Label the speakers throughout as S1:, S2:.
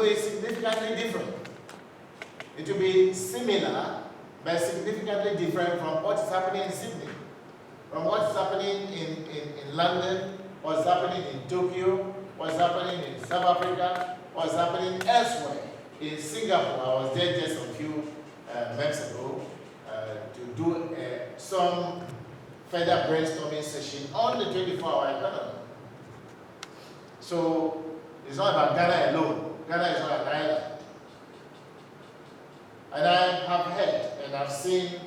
S1: be significantly different. It will be similar, but significantly different from what is happening in Sydney, from what is happening in London, what's happening in Tokyo, what's happening in South Africa, what's happening elsewhere. In Singapore, I was there just a few months ago to do some further brainstorming session on the 24-hour economy. So it's not about Ghana alone. Ghana is not an island. And I have heard and I've seen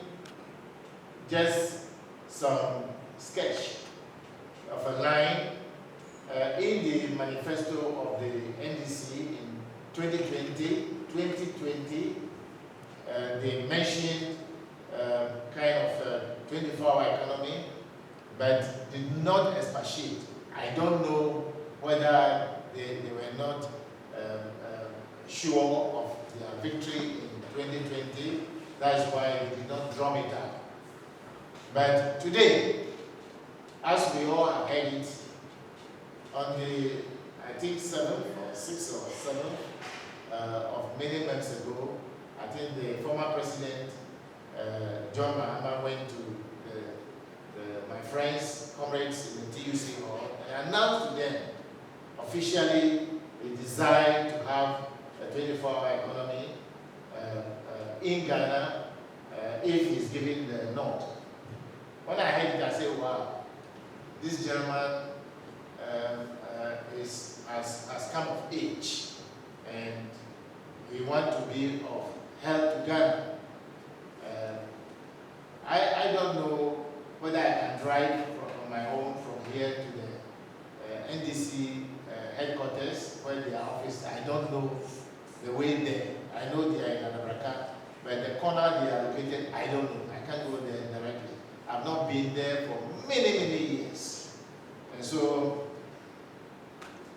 S1: just some sketch of a line in the manifesto of the NDC in 2020, they mentioned kind of 24-hour economy, but did not expatiate. I don't know whether they were not sure of their victory in 2020. That's why they did not drum it up. But today, as we all have heard it, on the, I think 7th or 6th or 7th of many months ago, I think the former president, John Mahama, went to my friends, comrades in the TUC hall, and announced to them officially a desire to have a 24-hour economy in Ghana if he's given the nod. When I heard it, I said, wow, this gentleman has come of age and he wants to be of help to Ghana. I don't know whether I can drive on my own from here to the NDC headquarters, where their office. I don't know the way there. I know they are in Anabraka, but the corner they are located, I don't know. I can't go there directly. I've not been there for many, many years. And so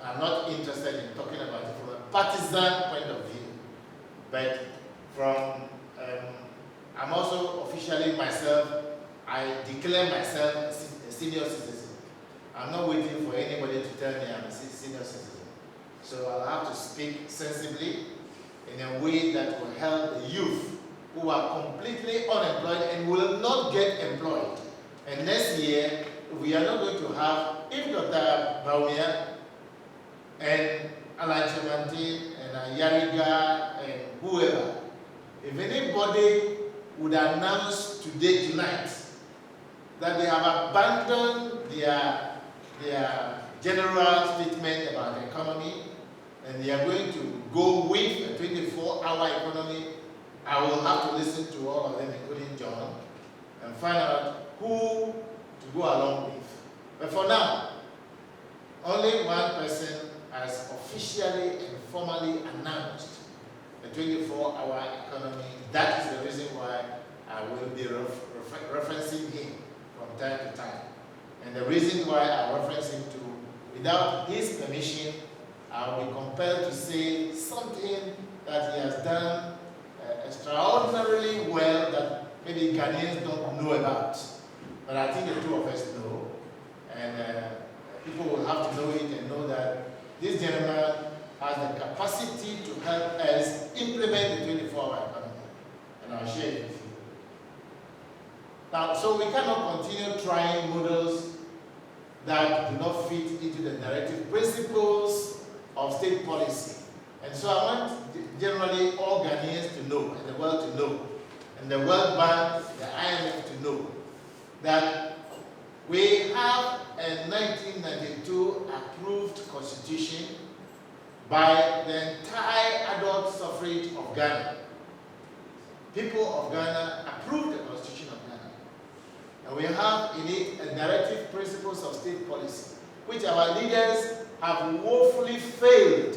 S1: I'm not interested in talking about it from a partisan point of view. But from, I'm also officially myself, I declare myself a senior citizen. I'm not waiting for anybody to tell me I'm a senior citizen. So I'll have to speak sensibly in a way that will help the youth who are completely unemployed and will not get employed. And next year, we are not going to have, if Dr. Baumia and Alan Chemanti and Yariga and whoever, if anybody would announce today, tonight, that they have abandoned their general statement about the economy and they are going to go with a 24-hour economy, I will have to listen to all of them, including John, and find out who to go along with. But for now, only one person has officially and formally announced the 24-hour economy. That is the reason why I will be referencing him from time to time. And the reason why I reference him to, without his permission, I'll be compelled to say something that he has done extraordinarily well that maybe Ghanaians don't know about. But I think the two of us know. And people will have to know it and know that this gentleman has the capacity to help us implement the 24-hour economy. And I'll share it with you. Now, so we cannot continue trying models that do not fit into the directive principles of state policy. And so I want generally all Ghanaians to know, and the world to know, and the World Bank, the IMF to know, that we have a 1992 approved constitution by the entire adult suffrage of Ghana. People of Ghana approved the constitution of Ghana. And we have in it a directive principles of state policy, which our leaders have woefully failed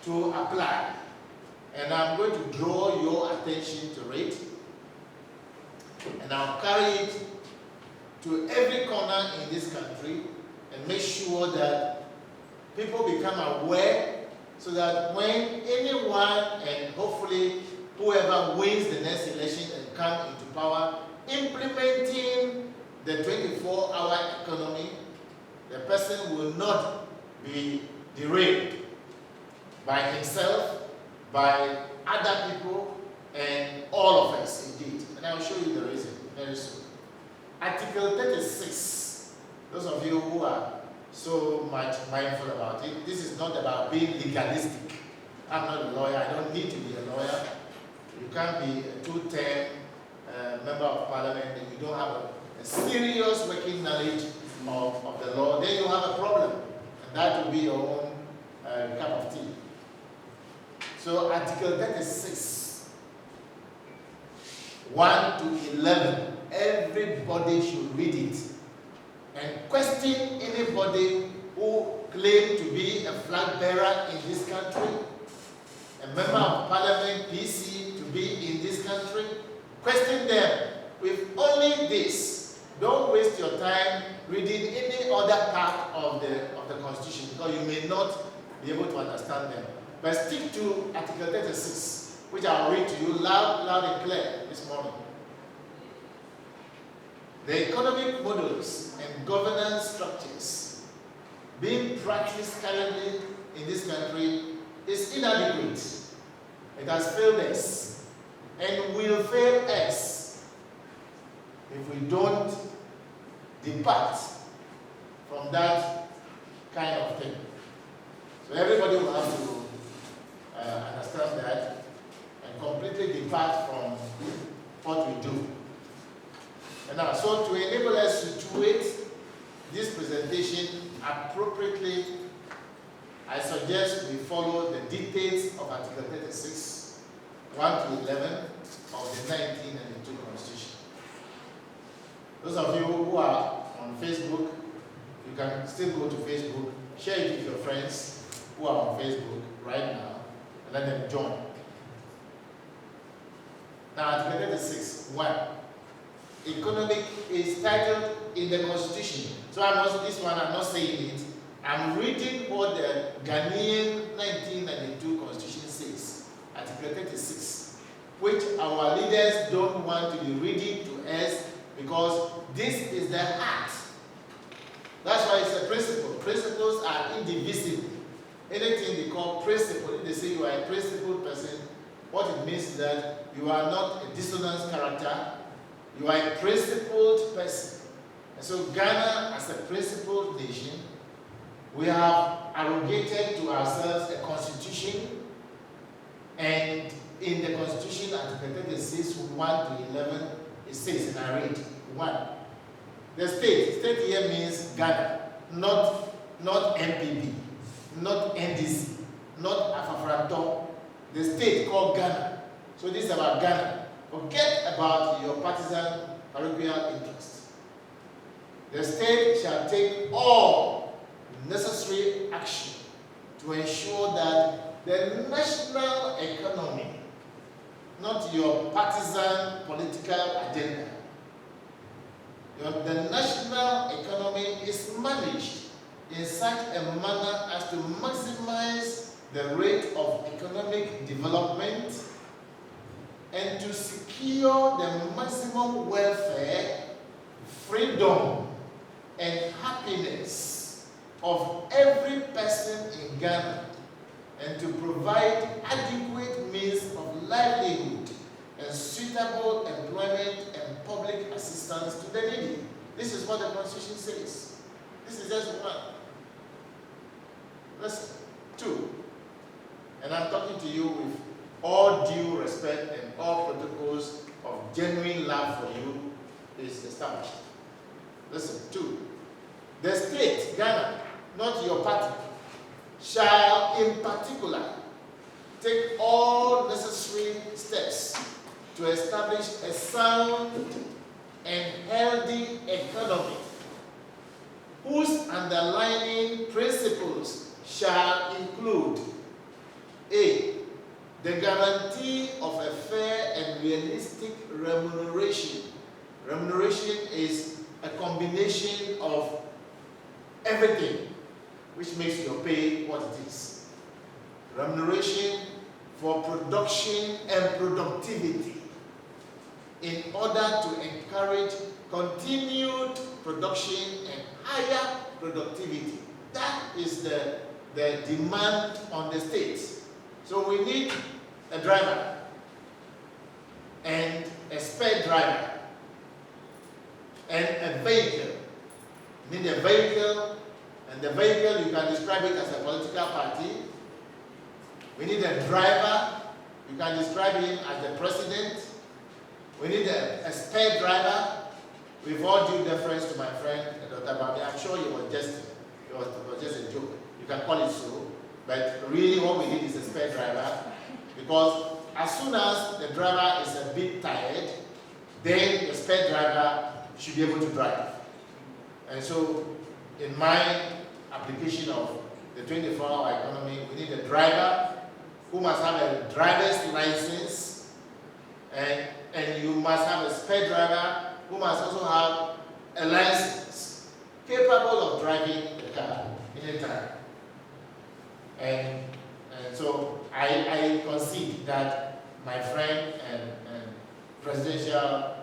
S1: to apply. And I'm going to draw your attention to it. And I'll carry it to every corner in this country and make sure that people become aware so that when anyone and hopefully whoever wins the next election and come into power, implementing the 24-hour economy, the person will not be derailed. by himself, by other people, and all of us indeed. And I'll show you the reason very soon. Article 36, those of you who are so much mindful about it, this is not about being legalistic. I'm not a lawyer, I don't need to be a lawyer. You can't be a two-term member of parliament and you don't have a serious working knowledge of the law, then you have a problem. And that will be your own cup of tea. So Article 36, 1 to 11, everybody should read it and question anybody who claims to be a flag bearer in this country, a member of parliament, PC, to be in this country. Question them with only this. Don't waste your time reading any other part of the Constitution because you may not be able to understand them. But stick to Article 36, which I'll read to you loud and clear this morning. The economic models and governance structures being practiced currently in this country is inadequate. It has failed us and will fail us if we don't depart from that kind of thing. So everybody will have to understand that and completely depart from what we do. And now, so to enable us to situate this presentation appropriately, I suggest we follow the dictates of Article 36, 1 to 11 of the 1992 Constitution. Those of you who are on Facebook, you can still go to Facebook, share it with your friends who are on Facebook right now, and let them join. Now, Article 36, 1. Economic is titled in the Constitution. So this one, I'm not saying it. I'm reading what the Ghanaian 1992 Constitution says, Article 36, which our leaders don't want to be reading to us because this is the heart. That's why it's a principle. Principles are indivisible. Anything they call principle, if they say you are a principled person, what it means is that you are not a dissonant character, you are a principled person. And so Ghana, as a principled nation, we have arrogated to ourselves a constitution, and in the constitution, Article 36, 1 to 11, it says, and I read, 1. The state here means Ghana, not MPP, not NDC, not Afafranto, the state called Ghana. So this is about Ghana. Forget about your partisan parochial interests. The state shall take all necessary action to ensure that the national economy, not your partisan political agenda, the national economy is managed in such a manner as to maximize the rate of economic development and to secure the maximum welfare, freedom, and happiness of every person in Ghana, and to provide adequate means of livelihood and suitable employment and public assistance to the needy. This is what the Constitution says. This is just one. Listen, 2. And I'm talking to you with all due respect and all protocols of genuine love for you is established. Listen, 2. The state, Ghana, not your party, shall in particular take all necessary steps to establish a sound and healthy economy whose underlying principles shall include A. The guarantee of a fair and realistic remuneration. Remuneration is a combination of everything which makes your pay what it is. Remuneration for production and productivity in order to encourage continued production and higher productivity. That is the demand on the state. So we need a driver and a spare driver and a vehicle. You need a vehicle, and the vehicle you can describe it as a political party. We need a driver, you can describe him as the president. We need a spare driver. With all due deference to my friend, Dr. Bami, I'm sure it was just a joke. You can call it so. But really what we need is a spare driver, because as soon as the driver is a bit tired, then the spare driver should be able to drive. And so in my application of the 24-hour economy, we need a driver who must have a driver's license, and you must have a spare driver who must also have a license capable of driving the car anytime. And so I concede that my friend and presidential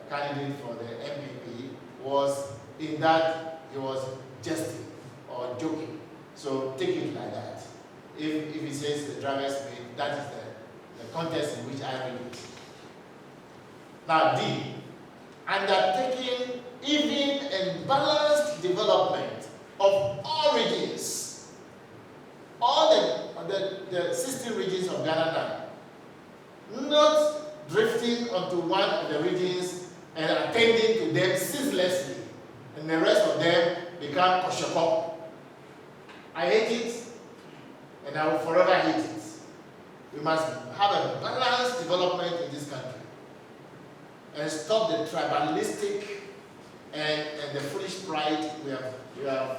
S1: candidate for the MPP was in that he was jesting or joking. So take it like that. If he says the driver's mate, that is the context in which I read it. Now D, undertaking even and balanced development of all regions, all the 16 regions of Ghana now, not drifting onto one of the regions and attending to them ceaselessly, and the rest of them become koshoko. I hate it, and I will forever hate it. We must have a balanced development in this country and stop the tribalistic and the foolish pride we have